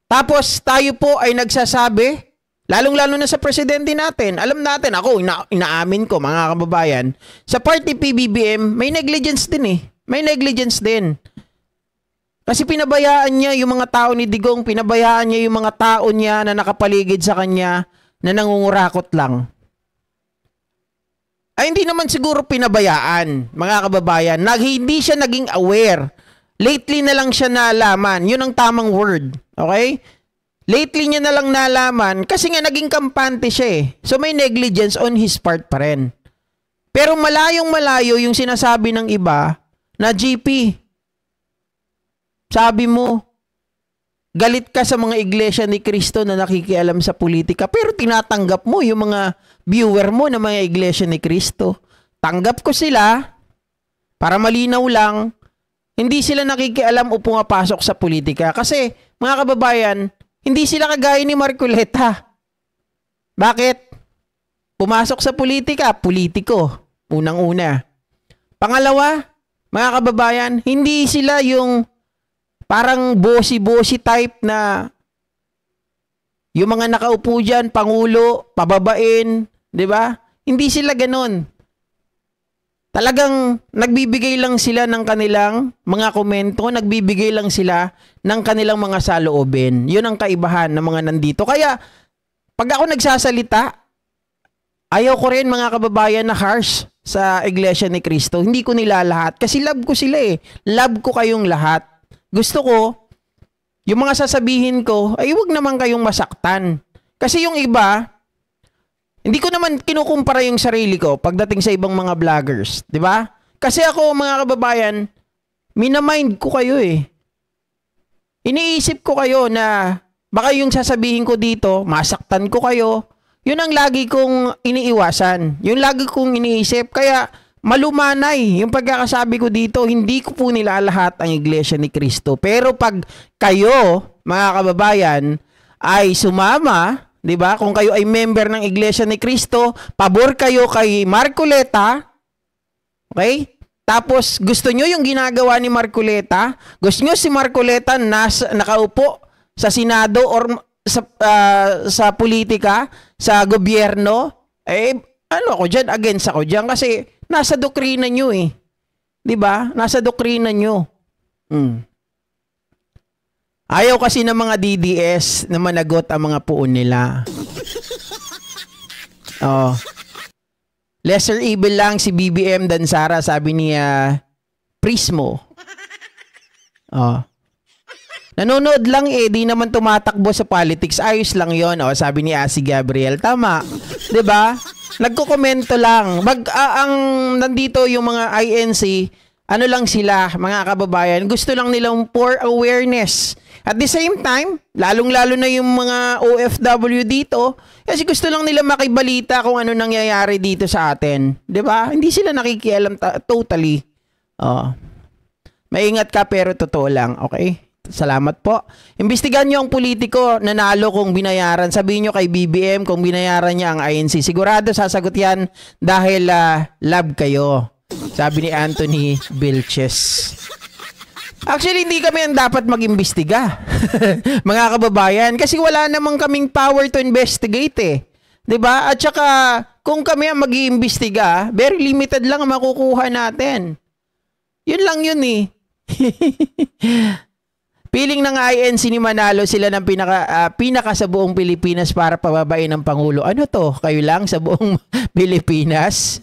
[SPEAKER 1] tapos tayo po ay nagsasabi, lalong-lalo na sa presidente natin. Alam natin, ako, inaamin ko, mga kababayan, sa party PBBM, may negligence din May negligence din. Kasi pinabayaan niya yung mga tao ni Digong, pinabayaan niya yung mga tao niya na nakapaligid sa kanya na nangungurakot lang. Ay hindi naman siguro pinabayaan, mga kababayan. Hindi siya naging aware. Lately na lang siya nalaman. Yun ang tamang word. Okay? Lately niya na lang nalaman kasi nga naging kampante siya eh. So may negligence on his part pa rin. Pero malayong malayo yung sinasabi ng iba na GP, sabi mo, galit ka sa mga iglesia ni Cristo na nakikialam sa politika pero tinatanggap mo yung mga viewer mo na mga iglesia ni Cristo. Tanggap ko sila para malinaw lang, hindi sila nakikialam o pumapasok sa politika. Kasi, mga kababayan, hindi sila kagaya ni Marcoleta. Bakit? Pumasok sa politika, politiko. Unang-una. Pangalawa, mga kababayan, hindi sila yung parang bossy-bossy type na yung mga nakaupo dyan, pangulo, pababain, di ba? Hindi sila ganon. Talagang nagbibigay lang sila ng kanilang mga komento, nagbibigay lang sila ng kanilang mga saloobin. Yun ang kaibahan ng mga nandito. Kaya, pag ako nagsasalita, ayaw ko rin mga kababayan na harsh sa Iglesia ni Cristo. Hindi ko nila lahat. Kasi love ko sila eh. Love ko kayong lahat. Gusto ko, yung mga sasabihin ko, ay huwag naman kayong masaktan. Kasi yung iba, hindi ko naman kinukumpara yung sarili ko pagdating sa ibang mga vloggers. Di ba? Kasi ako, mga kababayan, minamind ko kayo eh. Iniisip ko kayo na baka yung sasabihin ko dito, masaktan ko kayo. Yun ang lagi kong iniiwasan. Yung lagi kong iniisip. Kaya malumanay yung pagkakasabi ko dito, hindi ko po nilalahat ang Iglesia ni Cristo. Pero pag kayo, mga kababayan, ay sumama, di ba? Kung kayo ay member ng Iglesia ni Cristo, pabor kayo kay Marcoleta, okay? Tapos gusto nyo yung ginagawa ni Marcoleta, gusto nyo si Marcoleta nakaupo sa Senado or sa politika, sa gobyerno, eh, ano ako dyan, against ako dyan kasi nasa doktrina nyo eh. Diba? Nasa doktrina nyo. Ayaw kasi ng mga DDS na managot ang mga puon nila. Oh. Lesser evil lang si BBM Dansara, sabi ni Prismo. Oh. Nanonood lang eh, di naman tumatakbo sa politics. Ayos lang yon, oh, sabi ni Asi Gabriel. Tama. 'Di ba? Nagko-komento lang. Ang nandito yung mga INC, ano lang sila, mga kababayan, gusto lang nilang for awareness. At the same time, lalong-lalo na yung mga OFW dito, kasi gusto lang nila makibalita kung ano nangyayari dito sa atin. 'Di ba? Hindi sila nakikialam totally. Oh. Maingat ka pero totoo lang, okay? Salamat po. Imbestigahan nyo ang politiko nanalo kung binayaran. Sabihin nyo kay BBM kung binayaran niya ang INC. Sigurado sasagot yan dahil love kayo. Sabi ni Anthony Vilches. Actually, hindi kami ang dapat mag-imbestiga. Mga kababayan. Kasi wala namang kaming power to investigate eh. 'Di ba? At saka, kung kami ang mag-iimbestiga, very limited lang ang makukuha natin. Yun lang yun eh. Piling ng INC ni Manalo sila ng pinaka sa buong Pilipinas para pababain ng Pangulo. Ano to? Kayo lang sa buong Pilipinas?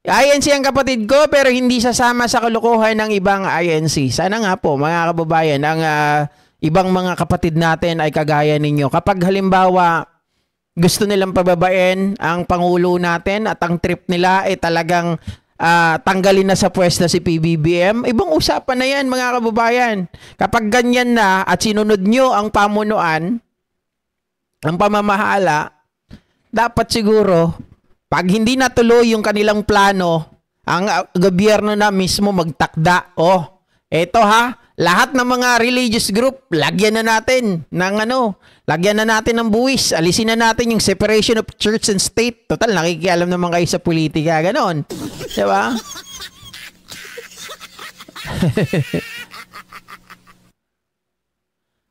[SPEAKER 1] INC ang kapatid ko pero hindi sasama sa kalokohan ng ibang INC. Sana nga po mga kababayan, ang ibang mga kapatid natin ay kagaya ninyo. Kapag halimbawa gusto nilang pababain ang Pangulo natin at ang trip nila ay talagang tanggalin na sa pwesto si PBBM, ibang usapan na yan mga kababayan. Kapag ganyan na at sinunod nyo ang pamunuan, ang pamamahala, dapat siguro, pag hindi natuloy yung kanilang plano, ang gobyerno na mismo magtakda. Oh, eto ha, lahat ng mga religious group, lagyan na natin ng lagyan na natin ng buwis, alisin na natin yung separation of church and state. Total, nakikialam naman kayo sa politika, ganon. Diba?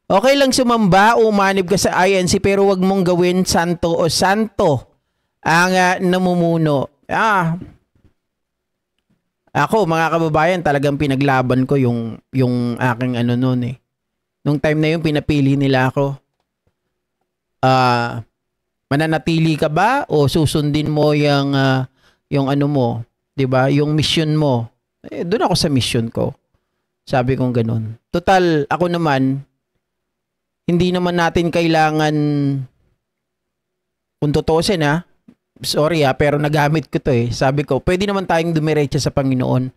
[SPEAKER 1] Okay lang sumamba o umanib ka sa INC pero wag mong gawin santo o santo ang namumuno. Ako, mga kababayan, talagang pinaglaban ko yung aking ano noon eh. Nung time na yun, pinapili nila ako. Mananatili ka ba o susundin mo yung ano mo, 'di ba? Yung mission mo. Doon ako sa mission ko. Sabi kong ganun. Total, ako naman, hindi naman natin kailangan, kung tutusin sorry pero nagamit ko to eh. Sabi ko, pwede naman tayong dumiretso sa Panginoon.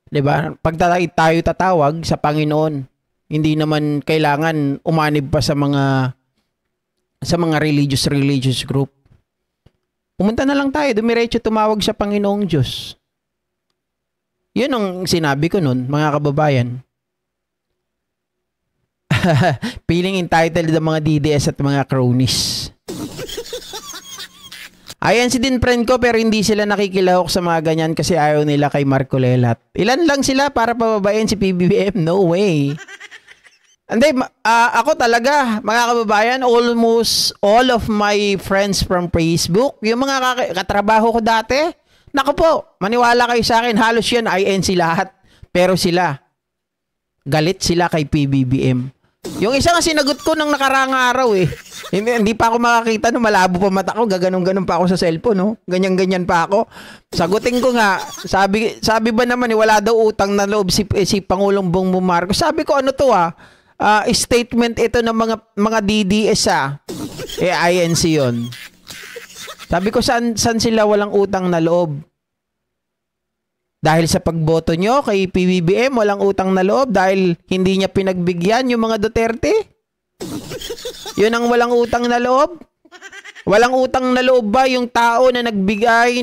[SPEAKER 1] 'Di ba? Pag tayo tatawag sa Panginoon, hindi naman kailangan umanib pa sa mga religious group. Pumunta na lang tayo, dumiretso tumawag sa Panginoong Diyos. Yun ang sinabi ko nun, mga kababayan. Feeling entitled ng mga DDS at mga cronies. Ayan si din friend ko pero hindi sila nakikilahok sa mga ganyan kasi ayaw nila kay Marco Lelat. Ilan lang sila para pababayin si PBBM? No way. Hindi, ako talaga, mga kababayan, almost all of my friends from Facebook, yung mga katrabaho ko dati, naku po, maniwala kayo sa akin, halos yan, INC lahat. Pero sila, galit sila kay PBBM. Yung isa nga sinagot ko nang nakarang araw eh. Hindi pa ako makakita, no, malabo pa mata ko, gaganon-ganon pa ako sa cellphone, no? Ganyan-ganyan pa ako. Sagutin ko nga, sabi ba naman, wala daw utang na loob si Pangulong Bongbong Marcos. Sabi ko, ano to statement ito ng mga DDS INC yon. Sabi ko saan sila walang utang na loob? Dahil sa pagboto nyo kay PBBM walang utang na loob dahil hindi niya pinagbigyan yung mga Duterte? Yun ang walang utang na loob? Walang utang na loob ba yung tao na nagbigay,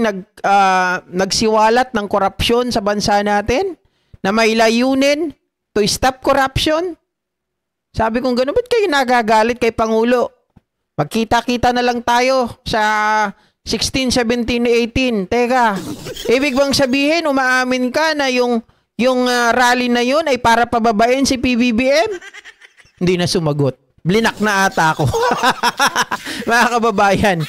[SPEAKER 1] nagsiwalat ng korupsyon sa bansa natin? Na may layunin to stop corruption? Sabi kong gano'n, ba't kayo nagagalit kay Pangulo? Magkita-kita na lang tayo sa 16, 17, 18. Teka, ibig bang sabihin, umaamin ka na yung rally na yun ay para pababain si PBBM? Hindi na sumagot. Blinak na ata ako. Mga kababayan.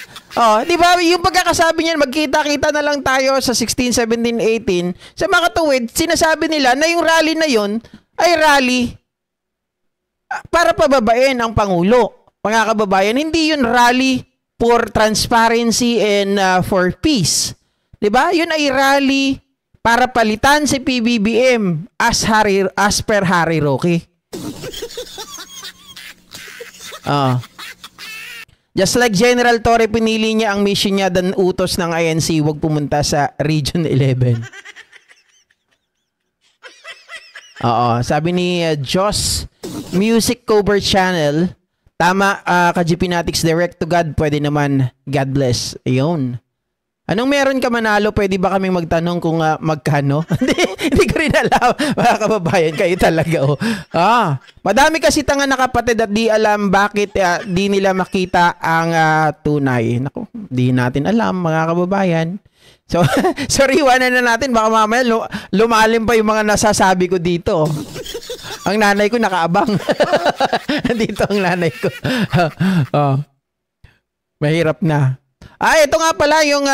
[SPEAKER 1] Di ba, yung pagkakasabi niyan, magkita-kita na lang tayo sa 16, 17, 18. Sa mga tuwid, sinasabi nila na yung rally na yun ay rally para pababain ang Pangulo. Mga kababayan, hindi yun rally for transparency and for peace. 'Di ba? Yun ay rally para palitan si PBBM as per Harry Roque. Just like General Torre, pinili niya ang mission niya dan utos ng INC, wag pumunta sa Region 11. Sabi ni Joss Music Cover Channel, tama, ka-GP Natics, direct to God, pwede naman, God bless. Ayun. Anong meron ka manalo? Pwede ba kaming magtanong kung magkano? Hindi ko rin alam. Mga kababayan, kayo talaga. Madami kasi tanga na kapatid at di alam bakit di nila makita ang tunay. Naku, di natin alam, mga kababayan. So, sorry, iwanan na natin. Baka mamaya lumalim pa yung mga nasasabi ko dito. Ang nanay ko nakaabang. Dito ang nanay ko. Mahirap na. Ito nga pala yung